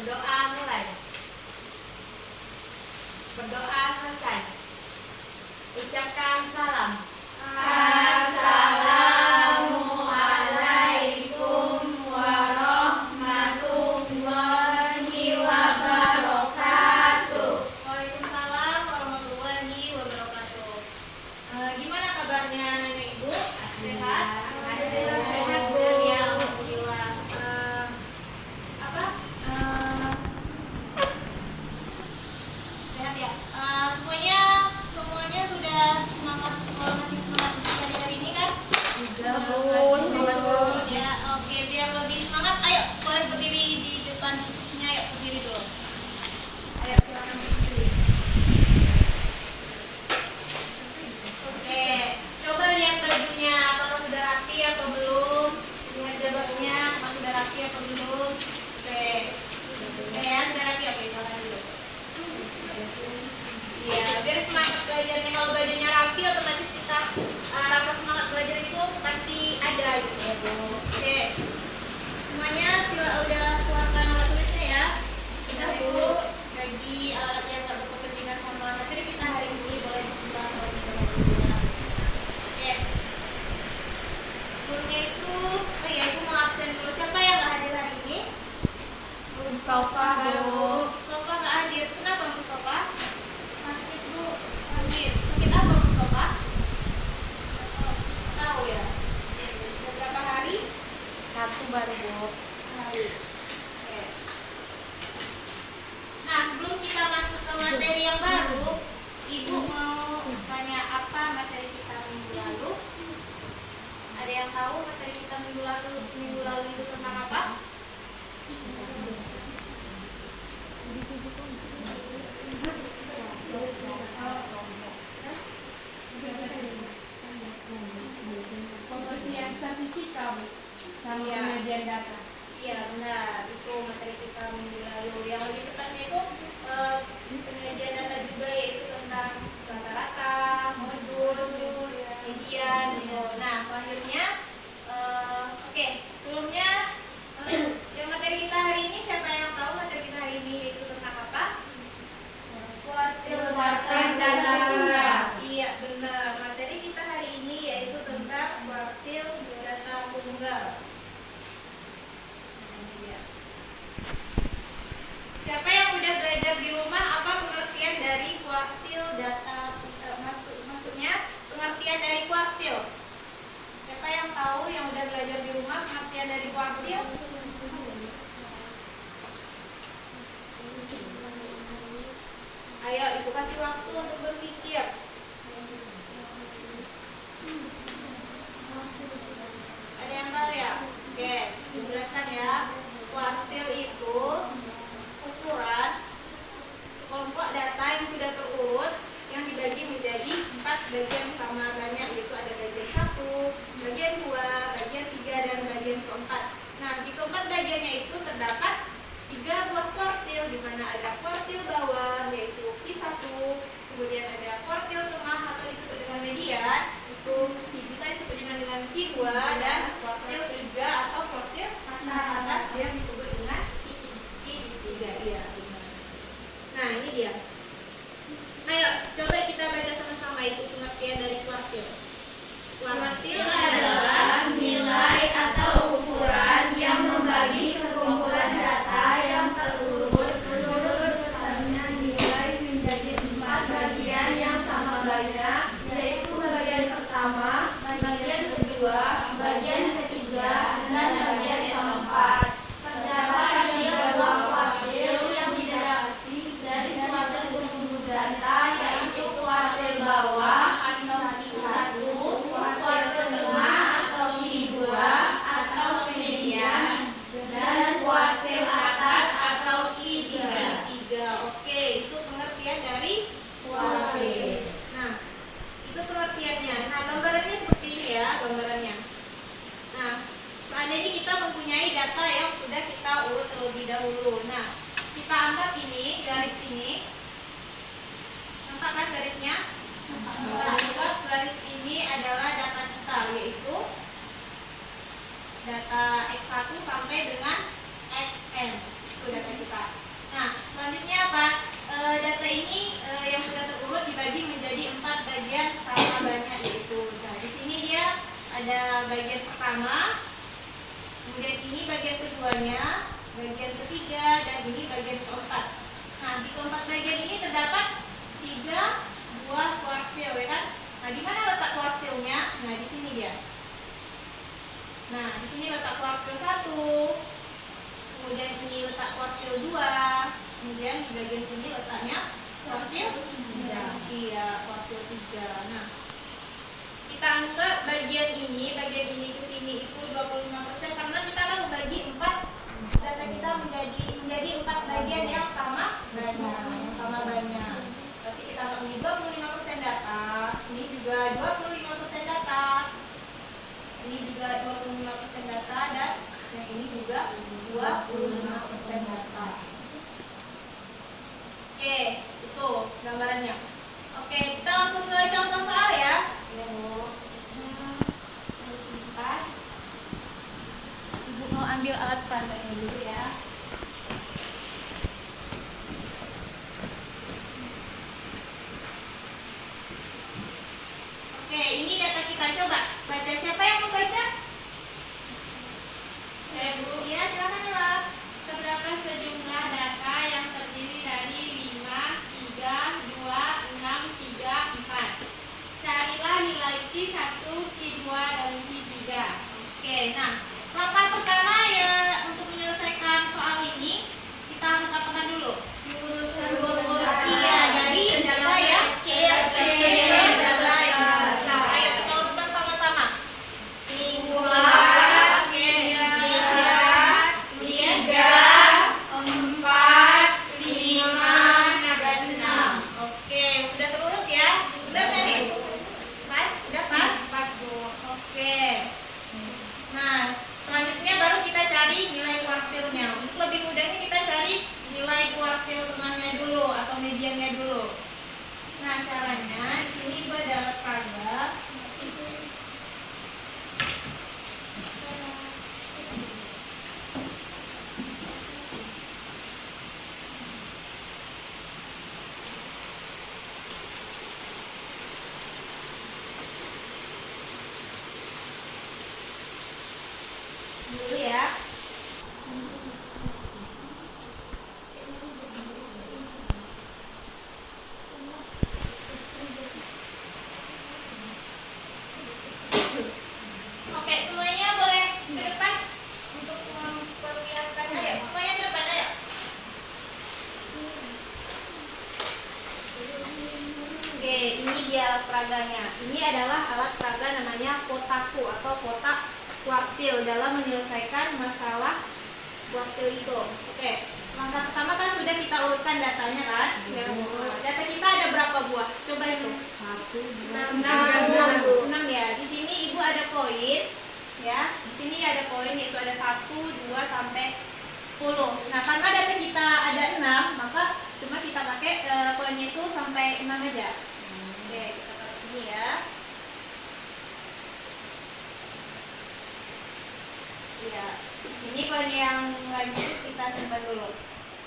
Berdoa mulai. Berdoa selesai. Ucapkan salam. Assalamualaikum warahmatullahi wabarakatuh. Waalaikumsalam warahmatullahi wabarakatuh. Gimana kabarnya nenek ibu? Sehat? Alhamdulillah Sehat bu. Ya, alhamdulillah. Sehat ya. Semuanya sudah semangat, masih semangat belajar hari ini kan? Juga bu, semangat bu. Ya, oke, biar lebih semangat. Ayo, boleh berdiri di depan kursinya. Ayo berdiri dulu. Ayo silakan berdiri. Oke, coba lihat bajunya, apakah sudah rapi atau belum? Lihat jilbabnya, apakah sudah rapi atau belum? Oke, ya sudah rapi. Oke, silakan dulu. Iya, biar semangat belajarnya. Kalau bajunya rapi, otomatis kita rasa semangat belajar itu pasti ada gitu ya bu. Oke, semuanya udah keluarkan alat tulisnya ya. Sudah bu, bagi alat yang nggak berkepentingan sama materi kita hari ini boleh disimpan terlebih dahulu. Oke, gurunya itu, oh iya ibu mau absen dulu. Siapa yang nggak hadir hari ini? Mustafa bu. Mustafa nggak hadir. Kenapa Mustafa? Sakit bu. Sakit apa Mustafa? Tahu ya. Beberapa hari? Satu baru bu. Hari. Oke. Nah, sebelum kita masuk ke materi yang baru, ibu mau tanya apa materi kita minggu lalu? Ada yang tahu materi kita minggu lalu itu tentang apa? Pengertian statistika bu. Sama Iya. pengajian data. Iya benar, itu materi kita minggu lalu. Yang lebih tepatnya itu penyajian data juga, yaitu tentang rata-rata, modus, median gitu. Nah selanjutnya, oke, sebelumnya yang materi kita hari ini, siapa yang tahu materi kita hari ini yaitu tentang apa? Kuartil data tunggal. Iya benar, materi kita hari ini yaitu tentang kuartil data tunggal. Siapa yang udah belajar di rumah apa pengertian dari kuartil data, maksudnya pengertian dari kuartil? Siapa yang tahu yang udah belajar di rumah pengertian dari kuartil? Ayo, ibu kasih waktu untuk berpikir. Ada yang tahu ya? Oke, dijelaskan ya. Kuartil itu ukuran sekelompok data yang sudah terurut yang dibagi menjadi 4 bagian sama banyak, yaitu ada bagian 1, bagian 2, bagian 3, dan bagian keempat. Nah, di keempat bagiannya itu terdapat 3 buah kuartil, di mana ada kuartil bawah yaitu Q1, kemudian ada kuartil tengah atau disebut dengan median, itu bisa disebut dengan Q2, dan kuartil 3 atau kuartil atas yang disebut dengan Q3. Iya. Nah, ini dia. Ayo, coba kita baca sama-sama itu pengertian dari kuartil. Kuartil adalah nilai atau ukuran yang membagi sekumpulan data yang terurut menurut besarnya nilai menjadi 4 bagian yang sama banyak, yaitu bagian pertama, bagian kedua, bagian ketiga, dan bagian keempat. Terdapat 3 buah kuartil yang didapati dari suatu sumber data, yaitu kuartil bawah atau Q1, kuartil tengah atau Q2 atau median, dan kuartil atas atau Q3. Oke, itu pengertian dari kuartil. Nah, itu pengertiannya. Nah, gambarannya seperti ini ya, gambarannya. Nah, seandainya kita mempunyai data yang sudah kita urut terlebih dahulu. Nah, kita anggap ini, garis ini. Nampak kan garisnya? Kita anggap garis ini adalah data kita, yaitu data X1 sampai dengan XN. Itu data kita. Nah, selanjutnya apa? Data ini yang sudah terurut dibagi menjadi 4 bagian sama banyak, yaitu. Nah, di sini dia ada bagian pertama, kemudian ini bagian keduanya, bagian ketiga, dan ini bagian keempat. Nah, di keempat bagian ini terdapat 3 buah kuartil, ya kan? Nah, di mana letak kuartilnya? Nah, di sini dia. Nah, di sini letak kuartil 1, kemudian ini letak kuartil 2, kemudian di bagian sini letaknya kuartil 3. Iya, kuartil 3. Nah, kita anggap bagian ini ke sini itu 25% karena kita akan membagi 4 data kita menjadi 4 bagian yang sama banyak. Berarti kita anggap ini 25% data, ini juga 25% data. Ini juga 25% data dan yang ini juga 25% data. Oke, itu gambarannya. Oke, kita langsung ke contoh soal ya. Ibu mau ambil alat peraganya dulu ya. Oke, ini data kita, coba baca. Siapa yang mau baca? Saya, Bu. Iya, silakan Nela. Terdapat sejumlah data yang terdiri dari 5, 3, 2, 6, 3, 4. Carilah nilai Q1, Q2, dan Q3. Oke, nah langkah pertama ya untuk menyelesaikan soal ini kita harus apakan dulu? Iya, dari data ya. Data yang besar. Ayo kita urutkan sama-sama. 2, 4, 5, dan 6. Oke, sudah terurut ya? Benar nggak nih? Pas? Udah pas? Pas, Bu. Oke. Nah, selanjutnya baru kita cari nilai kuartilnya. Untuk lebih mudahnya kita cari nilai kuartil tengahnya dulu atau mediannya dulu. Nah, caranya di sini gue ada alat peraga. Dulu ya. Oke, semuanya boleh ke depan untuk memperlihatkan. Ayo, semuanya ke depan, ayo. Oke, ini dia alat peraganya. Ini adalah alat peraga namanya kotaku atau kotak kuartil dalam menyelesaikan masalah kuartil itu. Oke, langkah pertama kan sudah kita urutkan datanya kan? Ya. Data kita ada berapa buah? Coba itu. 6 ya. Di sini ibu ada koin, ya. Di sini ada koin yaitu ada 1, 2 sampai 10. Nah, karena data kita ada 6, maka cuma kita pakai koinnya itu sampai 6 aja. Oke, kita taruh sini ya. Ya, di sini koin yang lainnya kita simpan dulu.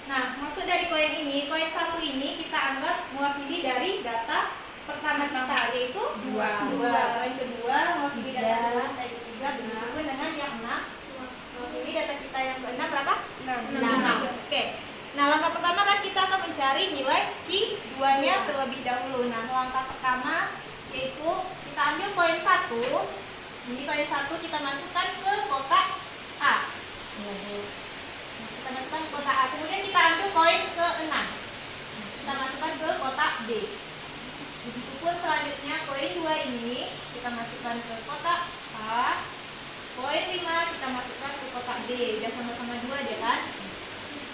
Nah, maksud dari koin ini, koin 1 ini kita anggap mewakili dari data pertama kita, yaitu 2. Koin kedua mewakili data kedua, data ketiga, begitu dengan yang 6 mewakili data kita yang ke-6 berapa? 6. Oke. Nah, langkah pertama kan kita akan mencari nilai Q2-nya terlebih dahulu. Nah, langkah pertama yaitu kita ambil koin 1. Ini koin 1 kita masukkan ke kotak A. Kita masukkan ke kotak A. Kemudian kita ambil koin ke-6. Kita masukkan ke kotak D. Begitupun selanjutnya koin 2 ini kita masukkan ke kotak A. Koin 5 kita masukkan ke kotak D. Udah sama-sama 2 aja kan?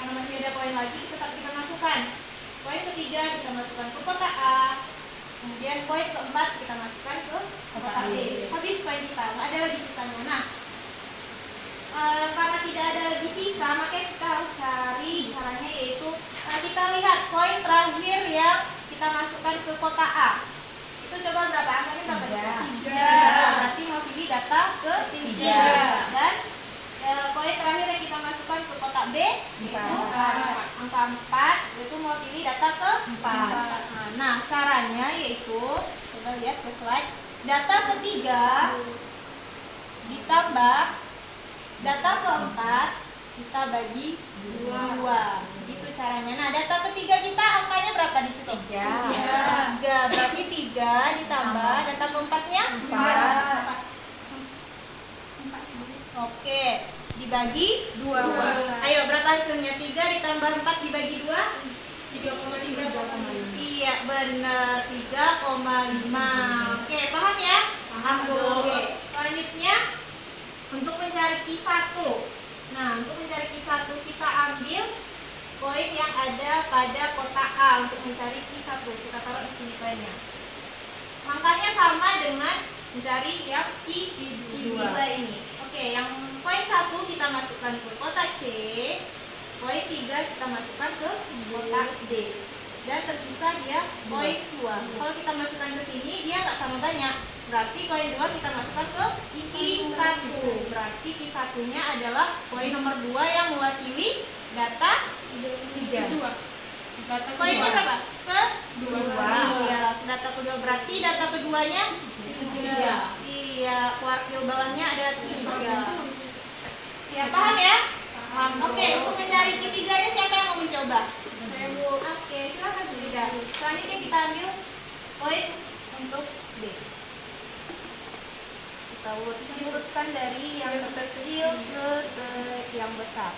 Karena masih ada koin lagi tetap kita masukkan. Koin ketiga kita masukkan ke kotak A. Kemudian koin keempat kita masukkan ke kotak D. Habis koin kita, nggak ada lagi sisanya. Nah, karena tidak ada lagi sisa, makanya kita harus cari caranya, yaitu kita lihat koin terakhir yang kita masukkan ke kotak A. Itu coba berapa? Angkanya berapa? 3. Berarti mewakili data ke 3. Dan koin terakhir yang kita masukkan ke kotak B itu Nah, caranya yaitu, coba lihat ke slide. Data ketiga ditambah data keempat kita bagi dua. Gitu caranya. Nah, data ketiga kita angkanya berapa di situ? 3. Berarti 3 ditambah data keempatnya 4. Oke, dibagi 2. Ayo, berapa hasilnya? 3 ditambah 4 dibagi 2? 3,5. Iya, benar. 3,5. Oke, paham ya? Paham, Bu. Oke, selanjutnya untuk mencari Q1. Nah, untuk mencari Q1 kita ambil koin yang ada pada kotak A untuk mencari Q1. Kita taruh di sini koinnya. Angkanya sama dengan mencari yang Q2 ini. Oke, yang koin 1 kita masukkan ke kotak C. Koin 3 kita masukkan ke kotak D. Dan tersisa dia koin 2. Kalau kita masukkan ke sini dia tak sama banyak. Berarti koin 2 kita masukkan ke Q1. Berarti Q1-nya adalah koin nomor 2 yang mewakili data 3. Koinnya berapa? Kedua. Iya, data kedua. Berarti data keduanya 3. Iya, kuartil bawahnya ada 3. Ya, paham ya? Paham. Oke, untuk mencari ketiganya siapa yang mau mencoba? Saya, Bu. Oke, silakan Bu Lida. Selanjutnya kita ambil koin untuk D. Kita diurutkan dari yang terkecil ke yang besar.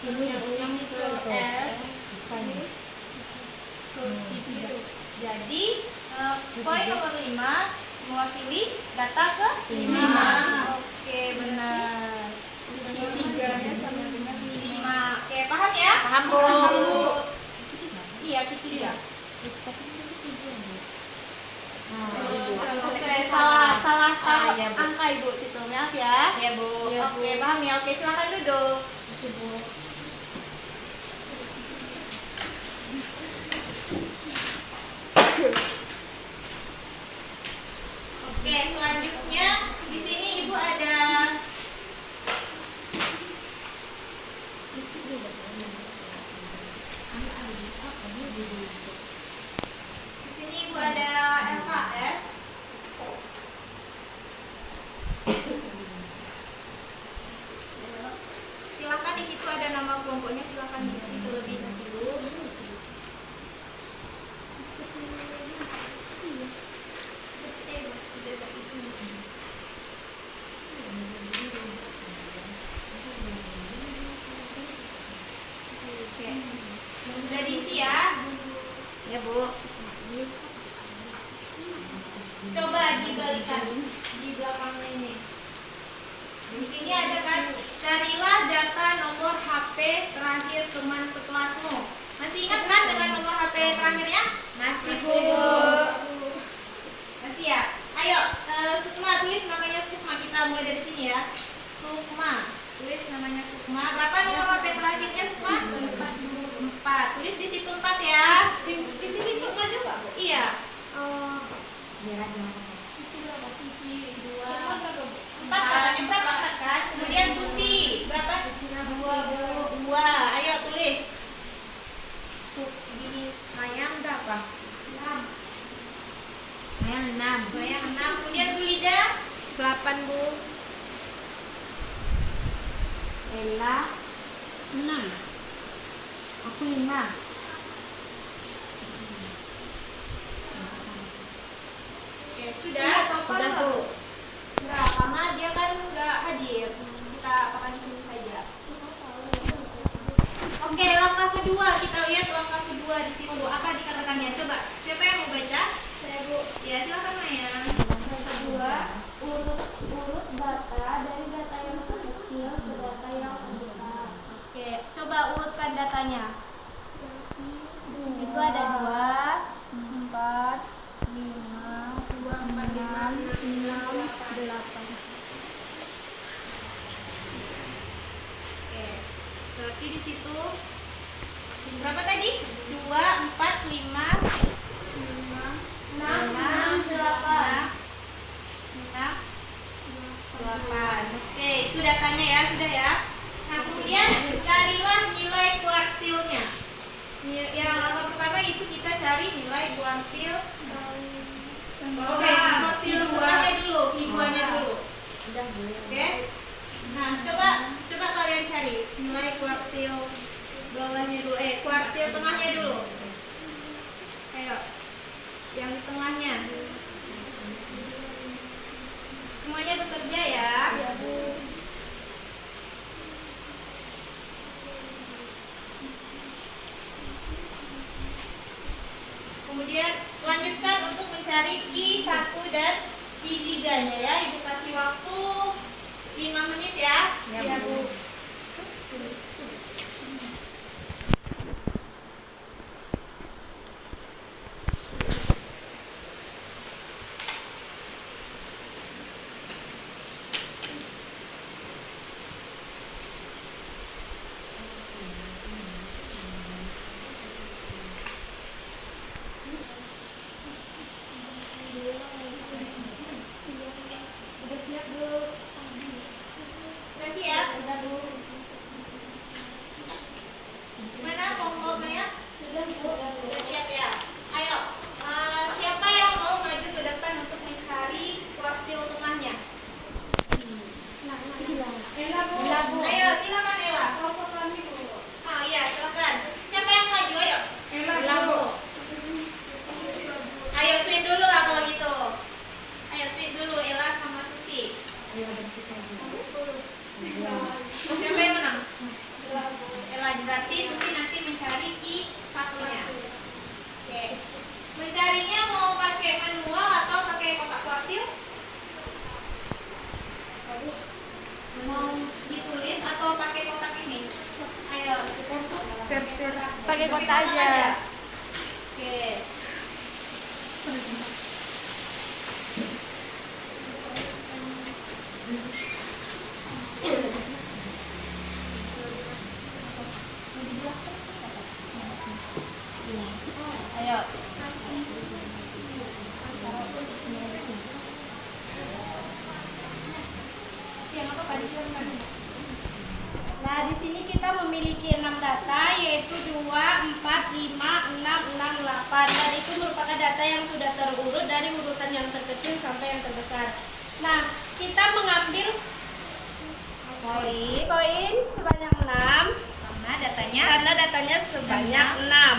Yang ke F. Jadi koin nomor 5 mewakili data ke 5. Oke, benar. 3-nya sama dengan 5. Oke, paham ya? Paham, Bu. Iya, ketiga. Oke, salah angka Ibu situ. Maaf ya. Iya, Bu. Oke, paham ya. Oke, silakan duduk. Oke, selanjutnya di sini Ibu ada LKS. Silakan di situ ada nama kelompoknya, silakan diisi terlebih dahulu. Oke, sudah diisi ya? Ya, Bu. Coba dibalikan di belakangnya ini. Di sini ada kan, carilah data nomor HP terakhir teman sekelasmu. Masih ingat kan dengan nomor HP terakhirnya? Masih, Bu. Masih ya? Ayo, Sukma, tulis namanya Sukma. Kita mulai dari sini ya. Sukma, tulis namanya Sukma. Berapa nomor HP terakhirnya Sukma? 4. Tulis di situ 4 ya. Di sini Sukma juga, Bu? Iya. Sisi 2. 4 katanya berapa? 4 kan? Kemudian Susi, berapa? 2. Ayo tulis. Gini, Mayang berapa? 6. Mayang 6. Yang 6. Kemudian Zulida 8, Bu. Ella 6. Aku 5. Oke, sudah? Sudah, Bu. Enggak, karena dia kan enggak hadir. Kita apakan di sini saja. Oke, langkah kedua, kita lihat langkah kedua di situ. Apa dikatakannya? Coba, siapa yang mau baca? Saya, Bu. Ya, silakan Maya. Yang kedua, urut data dari data yang terkecil ke data yang terbesar. Oke, coba urutkan datanya. Di situ ada 2, 4, 5, 6, 8. Oke, berarti di situ berapa tadi? 2, 4, 5, 6, 8. Oke, itu datanya ya, sudah ya. Nah, kemudian carilah nilai kuartilnya. Yang langkah pertama itu kita cari nilai kuartil. Oke, kuartil tengahnya dulu, Q2-nya dulu. Oke. Nah, coba kalian cari nilai kuartil bawahnya dulu. Kuartil tengahnya dulu. Ayo. Yang di tengahnya. Semuanya bekerja ya. Ya, Bu. Kemudian lanjutkan untuk mencari Q1 dan Q3-nya ya. Ibu kasih waktu 5 menit ya. Ya, Bu. Udah siap, Bu. Udah siap? Udah, Bu. Mana Monggo Maya? Sudah, Bu. Udah siap ya? Ayo, siapa yang mau maju ke depan untuk mencari kuartil tengahnya? Ella, Bu. Ayo, silakan Ella. Kelompok kami, Bu. Oh iya, silakan. Siapa yang maju? Ayo. Ella, Bu. Ayo sweet dulu lah kalau gitu. Ayo sweet dulu Ella sama Susi. Siapa yang menang? Ella, berarti Susi nanti mencari Q1-nya. Oke. Mencarinya mau pakai manual atau pakai kotak kuartil? Mau ditulis atau pakai kotak ini? Ayo. Terserah. Pakai kotak aja. Oke. Ayo. Nah, di sini kita memiliki 6 data, yaitu 2, 4, 5, 6, 6, 8. Dan itu merupakan data yang sudah terurut dari urutan yang terkecil sampai yang terbesar. Nah, kita mengambil koin sebanyak 6 karena datanya sebanyak 6.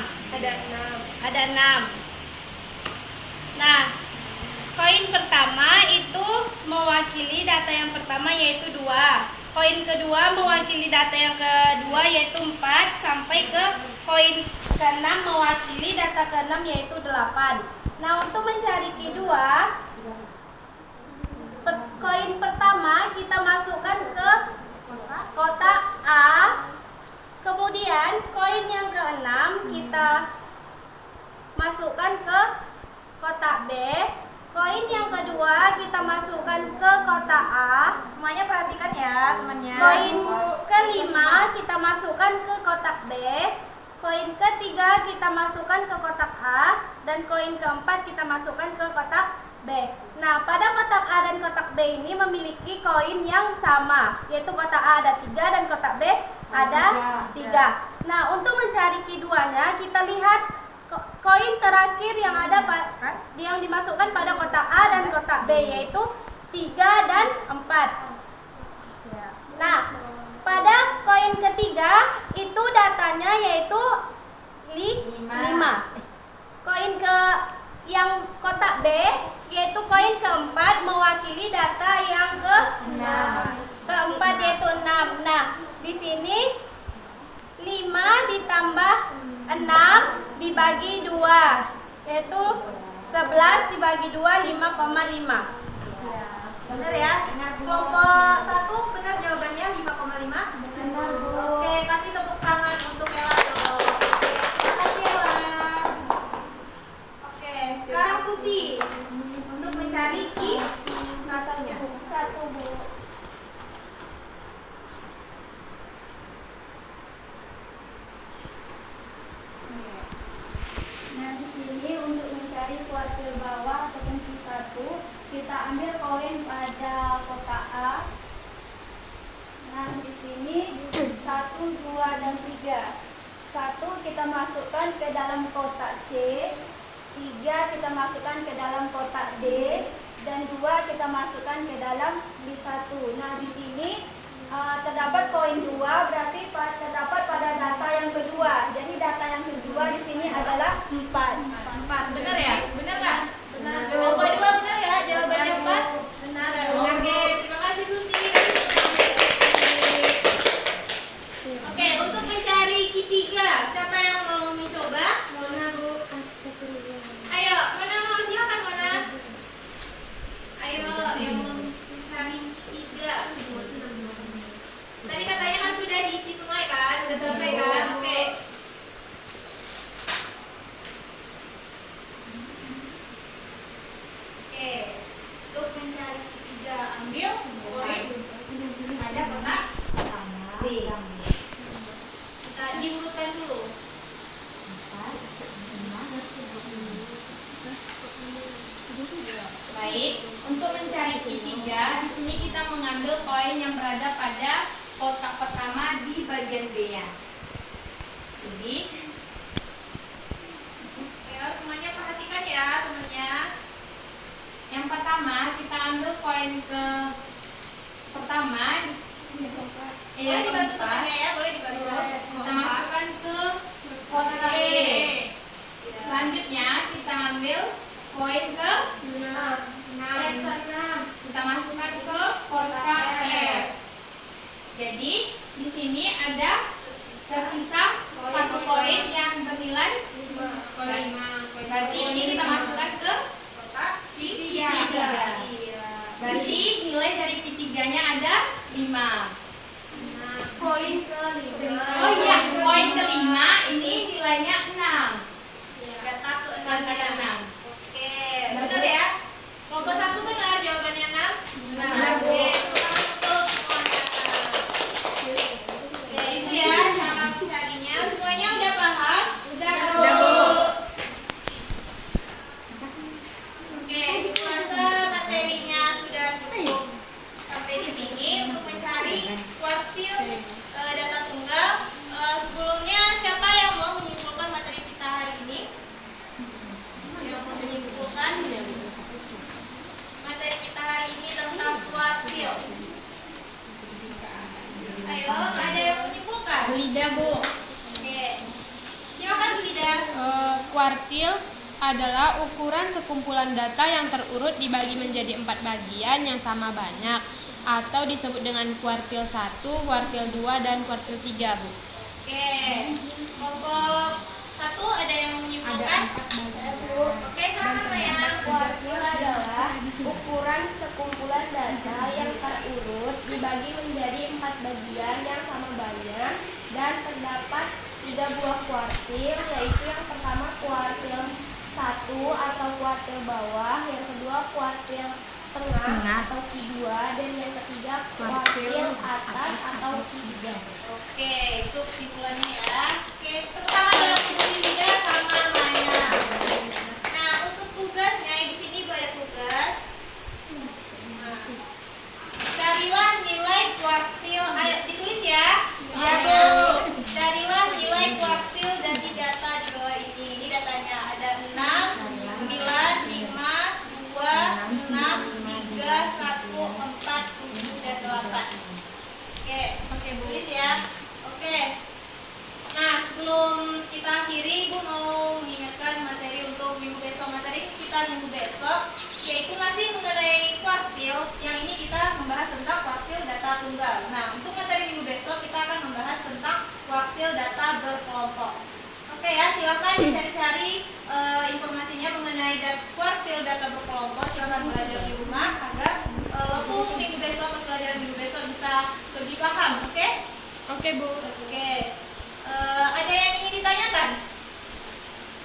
Ada 6. Nah, koin pertama itu mewakili data yang pertama yaitu 2. Koin kedua mewakili data yang kedua yaitu 4 sampai ke koin ke-6 mewakili data ke-6 yaitu 8. Nah, untuk mencari Q2, koin pertama kita masukkan ke kotak A. Kemudian koin yang ke-6 kita masukkan ke kotak B. Koin yang kedua kita masukkan ke kotak A. Semuanya perhatikan ya, temannya. Koin kelima kita masukkan ke kotak B. Koin ketiga kita masukkan ke kotak A. Dan koin keempat kita masukkan ke kotak B. Nah, pada kotak A dan kotak B ini memiliki koin yang sama, yaitu kotak A ada 3 dan kotak B ada 3. Nah, untuk mencari Q2-nya kita lihat koin terakhir yang ada yang dimasukkan pada kotak A dan kotak B yaitu 3 dan 4. Nah, pada koin ketiga itu datanya yaitu 5. Koin yang kotak B yaitu koin keempat mewakili data yang keempat yaitu 6. Nah, di sini 5 ditambah 6 dibagi 2 yaitu 11 dibagi 2 5,5. Benar ya? Kelompok 1 benar jawabannya 5,5. Benar, Bu. Oke, kasih tepuk tangan untuk Ella dong. Makasih Ella. Oke, sekarang Susi untuk mencari Q1-nya. 1, Bu. Nah, di sini untuk mencari kuartil bawah ataupun Q1, kita ambil koin pada kotak A. Nah, di sini 1, 2, dan 3. 1 kita masukkan ke dalam kotak C, 3 kita masukkan ke dalam kotak D, dan 2 kita masukkan ke dalam B1. Nah, di sini terdapat poin 2, berarti terdapat pada data yang kedua. Jadi data yang kedua di sini adalah 4. 4, benar ya? Benar nggak? Benar. Yang poin 2 benar ya? Jawabannya 4? Benar. Oke, terima kasih Susi. Oke, untuk mencari Q3, siapa yang mau mencoba? Mona, Bu. Astagfirullah. Ayo, Mona mau, silakan Mona. Ayo, yang mau mencari Q3. Tadi katanya kan sudah diisi semua kan? Sudah selesai kan? Oke. Oke, untuk mencari Q3, ambil poin. Ada kotak B. Kita diurutkan dulu. Baik, untuk mencari Q3, di sini kita mengambil koin yang berada pada kotak pertama di bagian B ya. Jadi, Ayo semuanya perhatikan ya temannya. yang pertama kita ambil koin ke pertama, Boleh dibantu temannya ya, boleh dibantu. kita masukkan ke kotak B. Selanjutnya kita ambil koin ke 6. Kita masukkan ke kotak F. Jadi di sini ada tersisa 1 koin yang bernilai 5. Berarti ini kita masukkan ke Kotak Q3. Iya. berarti nilai dari Q3-nya ada 5. Poin ke-5. Oh iya, poin kelima ini nilainya 6. Data ke-6 Data ya. ke-6. Oke, benar ya? Kelompok 1 benar jawabannya 6. Benar, Bu. Oke, tepuk tangan untuk semuanya. Oke, itu ya cara mencarinya. Semuanya udah paham? Udah, Udah, Bu. Oke, rasa materinya sudah cukup sampai di sini untuk mencari kuartil data tunggal. Sebelumnya siapa yang mau menyimpulkan materi kita hari ini? Yang mau menyimpulkan materi kita hari ini tentang kuartil. Ayo, ada yang menyimpulkan? Bulida, Bu. Oke, silakan Bulida. Kuartil adalah ukuran sekumpulan data yang terurut dibagi menjadi 4 bagian yang sama banyak atau disebut dengan kuartil 1, kuartil 2, dan kuartil 3, Bu. Oke, kelompok 1 ada yang mau menyimpulkan? Oke, silakan Maya. Kuartil adalah ukuran sekumpulan data yang terurut dibagi menjadi 4 bagian yang sama banyak dan terdapat 3 buah kuartil, yaitu yang pertama kuartil 1 atau kuartil bawah, yang kedua kuartil tengah atau Q2, dan yang ketiga kuartil atas atau Q3. Oke, itu kesimpulannya ya. Oke, tepuk tangan dulu untuk Bulida sama Maya. Nah, untuk tugasnya di sini Ibu ada tugas. Nah, carilah nilai kuartil. Ayo ditulis ya. Iya, Bu. Carilah nilai kuartil dari data di bawah ini. Ini datanya ada 6, 9, 5, 2, 6, 3, 1, 4, 7, dan 8. Oke, tulis ya. Oke. Nah, sebelum kita akhiri, Ibu mau mengingatkan materi untuk minggu besok. Materi kita minggu besok yaitu masih mengenai kuartil. Yang ini kita membahas tentang kuartil data tunggal. Nah, untuk materi minggu besok kita akan membahas tentang kuartil data berkelompok. Oke ya, silakan dicari-cari informasinya mengenai kuartil data berkelompok. Silakan belajar di rumah agar waktu minggu besok, pas pelajaran minggu besok bisa lebih paham. Oke? Oke, Bu. Oke. Ada yang ingin ditanyakan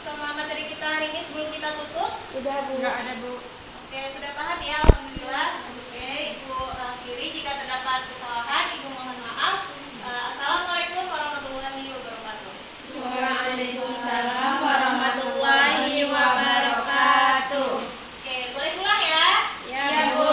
sama materi kita hari ini sebelum kita tutup? Udah, Bu. Enggak ada, Bu. Oke, sudah paham ya? Alhamdulillah. Oke, Ibu akhiri. Jika terdapat kesalahan, Ibu mohon maaf. Assalamualaikum warahmatullahi wabarakatuh. Waalaikumsalam warahmatullahi wabarakatuh. Oke, boleh pulang ya? Ya, Bu.